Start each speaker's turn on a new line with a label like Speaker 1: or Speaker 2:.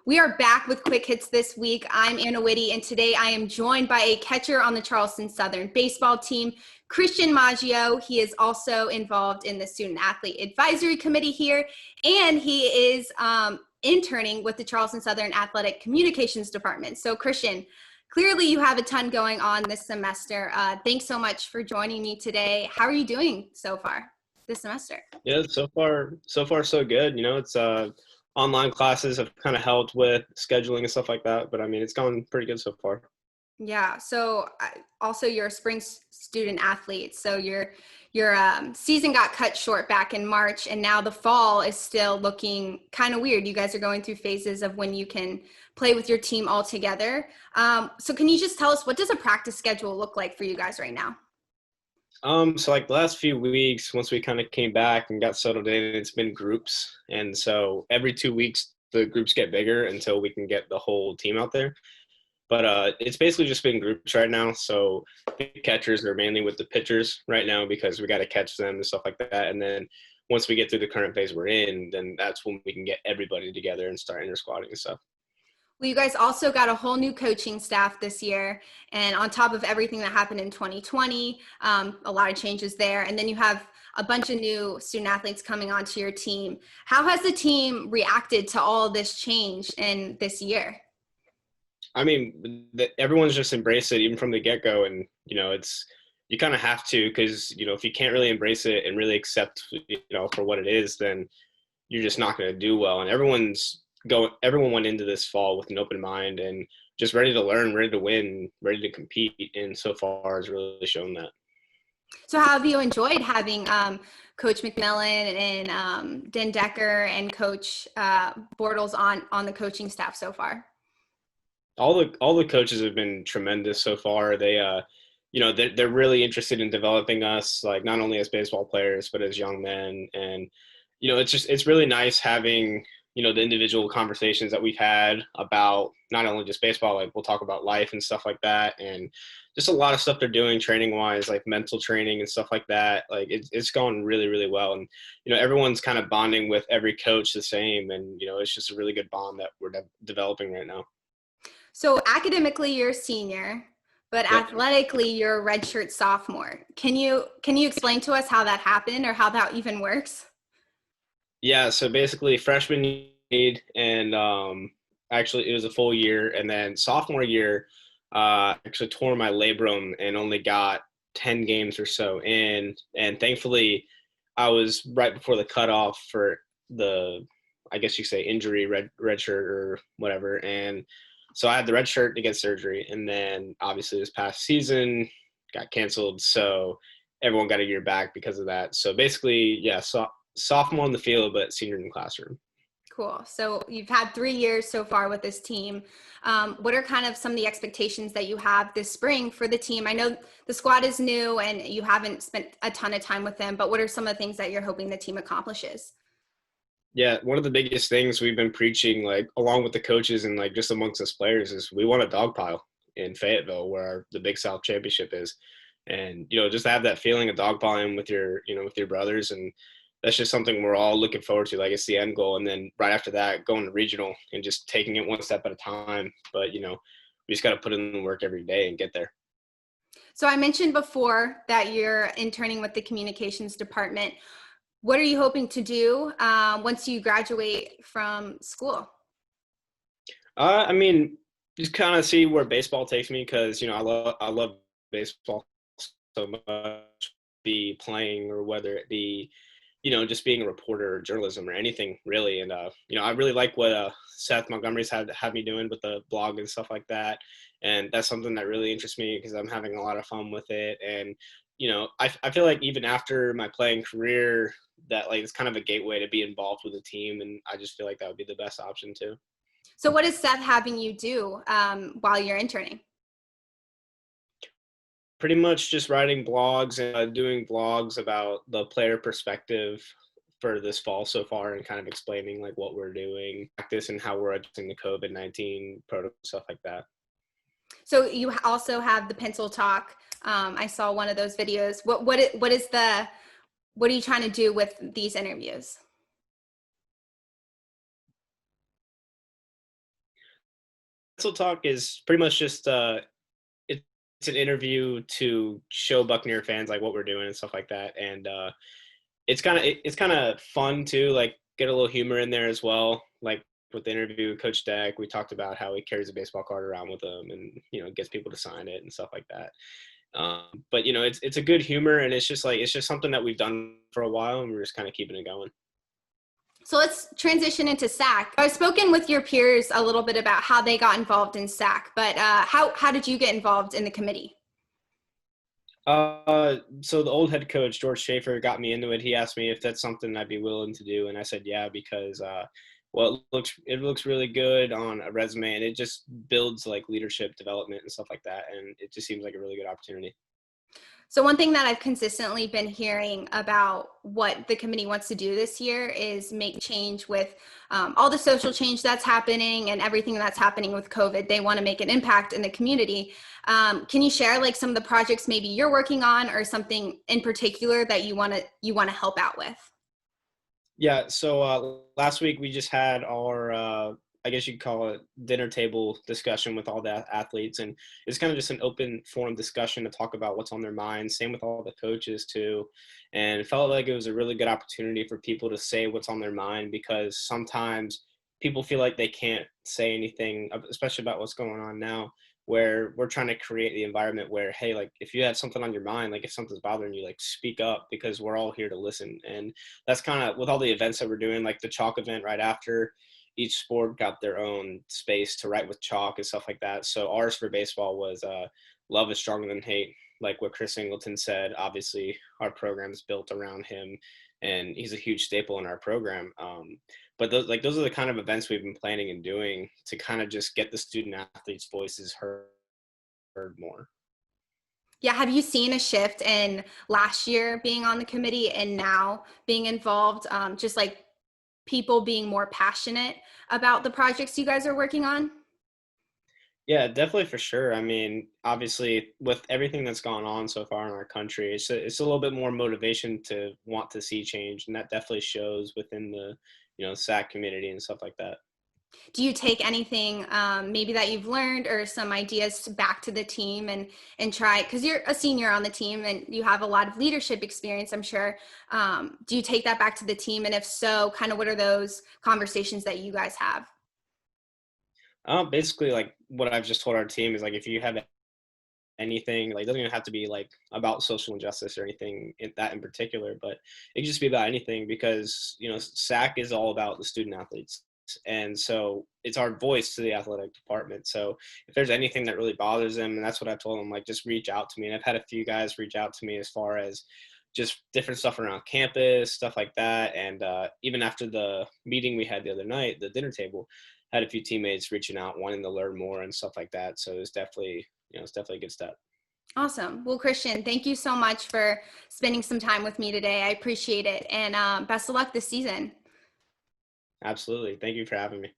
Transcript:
Speaker 1: We are back with Quick Hits this week. I'm Anna Witte, and today I am joined by a catcher on the Charleston Southern baseball team, Christian Maggio. He is also involved in the Student Athlete Advisory Committee here, and he is interning with the Charleston Southern Athletic Communications Department. So Christian, clearly you have a ton going on this semester. Thanks so much for joining me today. How are you doing so far this semester?
Speaker 2: Yeah, so far so good. It's online classes have kind of helped with scheduling and stuff like that, but I mean, it's gone pretty good so far.
Speaker 1: Yeah. So also you're a spring student athlete. So your season got cut short back in March, and now the fall is still looking kind of weird. You guys are going through phases of when you can play with your team all together. So can you just tell us, what does a practice schedule look like for you guys right now?
Speaker 2: So like the last few weeks, once we kind of came back and got settled in, it's been groups. And so every 2 weeks, the groups get bigger until we can get the whole team out there. But it's basically just been groups right now. So the catchers are mainly with the pitchers right now because we got to catch them and stuff like that. And then once we get through the current phase we're in, then that's when we can get everybody together and start inter-squatting and stuff.
Speaker 1: Well, you guys also got a whole new coaching staff this year, and on top of everything that happened in 2020, a lot of changes there. And then you have a bunch of new student athletes coming onto your team. How has the team reacted to all this change in this year?
Speaker 2: I mean, everyone's just embraced it even from the get-go, and you kind of have to, because if you can't really embrace it and really accept for what it is, then you're just not going to do well. And everyone went into this fall with an open mind and just ready to learn, ready to win, ready to compete, and so far has really shown that.
Speaker 1: So how have you enjoyed having Coach McMillan and Den Decker and Coach Bortles on the coaching staff so far?
Speaker 2: All the coaches have been tremendous so far. They're really interested in developing us, like not only as baseball players but as young men. And it's really nice having the individual conversations that we've had about not only just baseball, like we'll talk about life and stuff like that, and just a lot of stuff they're doing training wise, like mental training and stuff like that. Like it's gone really, really well. And everyone's kind of bonding with every coach the same, and it's just a really good bond that we're developing right now.
Speaker 1: So academically, you're a senior, but
Speaker 2: Yep.
Speaker 1: athletically, you're a redshirt sophomore. Can you explain to us how that happened or how that even works?
Speaker 2: Yeah, so basically freshman year, and actually it was a full year, and then sophomore year, actually tore my labrum and only got 10 games or so in, and thankfully I was right before the cutoff for the, I guess you say, injury, red shirt or whatever, and so I had the red shirt to get surgery, and then obviously this past season got canceled, so everyone got a year back because of that. So basically, yeah, sophomore in the field, but senior in the classroom.
Speaker 1: Cool. So you've had 3 years so far with this team. What are kind of some of the expectations that you have this spring for the team? I know the squad is new and you haven't spent a ton of time with them, but what are some of the things that you're hoping the team accomplishes?
Speaker 2: Yeah, one of the biggest things we've been preaching, like along with the coaches and like just amongst us players, is we want a dog pile in Fayetteville where the Big South Championship is. And just to have that feeling of dogpiling with your brothers, and that's just something we're all looking forward to. Like, it's the end goal, and then right after that, going to regional and just taking it one step at a time. But we just got to put in the work every day and get there.
Speaker 1: So I mentioned before that you're interning with the communications department. What are you hoping to do once you graduate from school?
Speaker 2: I mean, just kind of see where baseball takes me, because I love baseball so much, be playing or whether it be just being a reporter or journalism or anything really. And I really like what Seth Montgomery's had me doing with the blog and stuff like that, and that's something that really interests me because I'm having a lot of fun with it. And I feel like even after my playing career, that like it's kind of a gateway to be involved with a team, and I just feel like that would be the best option too.
Speaker 1: So what is Seth having you do while you're interning?
Speaker 2: Pretty much just writing blogs and doing vlogs about the player perspective for this fall so far, and kind of explaining like what we're doing, practice, and how we're adjusting the COVID-19 protocol, stuff like that.
Speaker 1: So you also have the pencil talk. I saw one of those videos. What are you trying to do with these interviews?
Speaker 2: Talk is pretty much just it's an interview to show Buccaneer fans like what we're doing and stuff like that, and it's kind of fun too, like get a little humor in there as well. Like with the interview with Coach Deck, we talked about how he carries a baseball card around with him, and gets people to sign it and stuff like that. But it's a good humor, and it's just something that we've done for a while, and we're just kind of keeping it going.
Speaker 1: So let's transition into SAC. I've spoken with your peers a little bit about how they got involved in SAC, but how did you get involved in the committee?
Speaker 2: So the old head coach, George Schaefer, got me into it. He asked me if that's something I'd be willing to do, and I said yeah, because well, it looks really good on a resume, and it just builds like leadership development and stuff like that, and it just seems like a really good opportunity.
Speaker 1: So one thing that I've consistently been hearing about what the committee wants to do this year is make change with all the social change that's happening and everything that's happening with COVID. They want to make an impact in the community. Can you share like some of the projects maybe you're working on, or something in particular that you want to help out with?
Speaker 2: Yeah, so last week we just had our, I guess you'd call it dinner table discussion with all the athletes, and it's kind of just an open forum discussion to talk about what's on their minds. Same with all the coaches too, and it felt like it was a really good opportunity for people to say what's on their mind, because sometimes people feel like they can't say anything, especially about what's going on now, where we're trying to create the environment where, hey, like if you have something on your mind, like if something's bothering you, like speak up, because we're all here to listen. And that's kind of with all the events that we're doing, like the chalk event right after, each sport got their own space to write with chalk and stuff like that. So ours for baseball was love is stronger than hate, like what Chris Singleton said. Obviously our program is built around him, and he's a huge staple in our program. But those are the kind of events we've been planning and doing to kind of just get the student athletes' voices heard more.
Speaker 1: Yeah, have you seen a shift in last year being on the committee and now being involved, just like people being more passionate about the projects you guys are working on?
Speaker 2: Yeah, definitely for sure. I mean, obviously, with everything that's gone on so far in our country, it's a little bit more motivation to want to see change, and that definitely shows within the SAC community and stuff like that.
Speaker 1: Do you take anything maybe that you've learned or some ideas back to the team and try, because you're a senior on the team and you have a lot of leadership experience, I'm sure. Do you take that back to the team? And if so, kind of what are those conversations that you guys have?
Speaker 2: Basically, like what I've just told our team is like if you have anything, like it doesn't even have to be like about social injustice or anything in particular, but it can just be about anything, because SAC is all about the student athletes, and so it's our voice to the athletic department. So if there's anything that really bothers them, and that's what I've told them, like just reach out to me. And I've had a few guys reach out to me as far as just different stuff around campus, stuff like that. And even after the meeting we had the other night, the dinner table, had a few teammates reaching out, wanting to learn more and stuff like that. So it's definitely a good step.
Speaker 1: Awesome. Well, Christian, thank you so much for spending some time with me today. I appreciate it. And best of luck this season.
Speaker 2: Absolutely. Thank you for having me.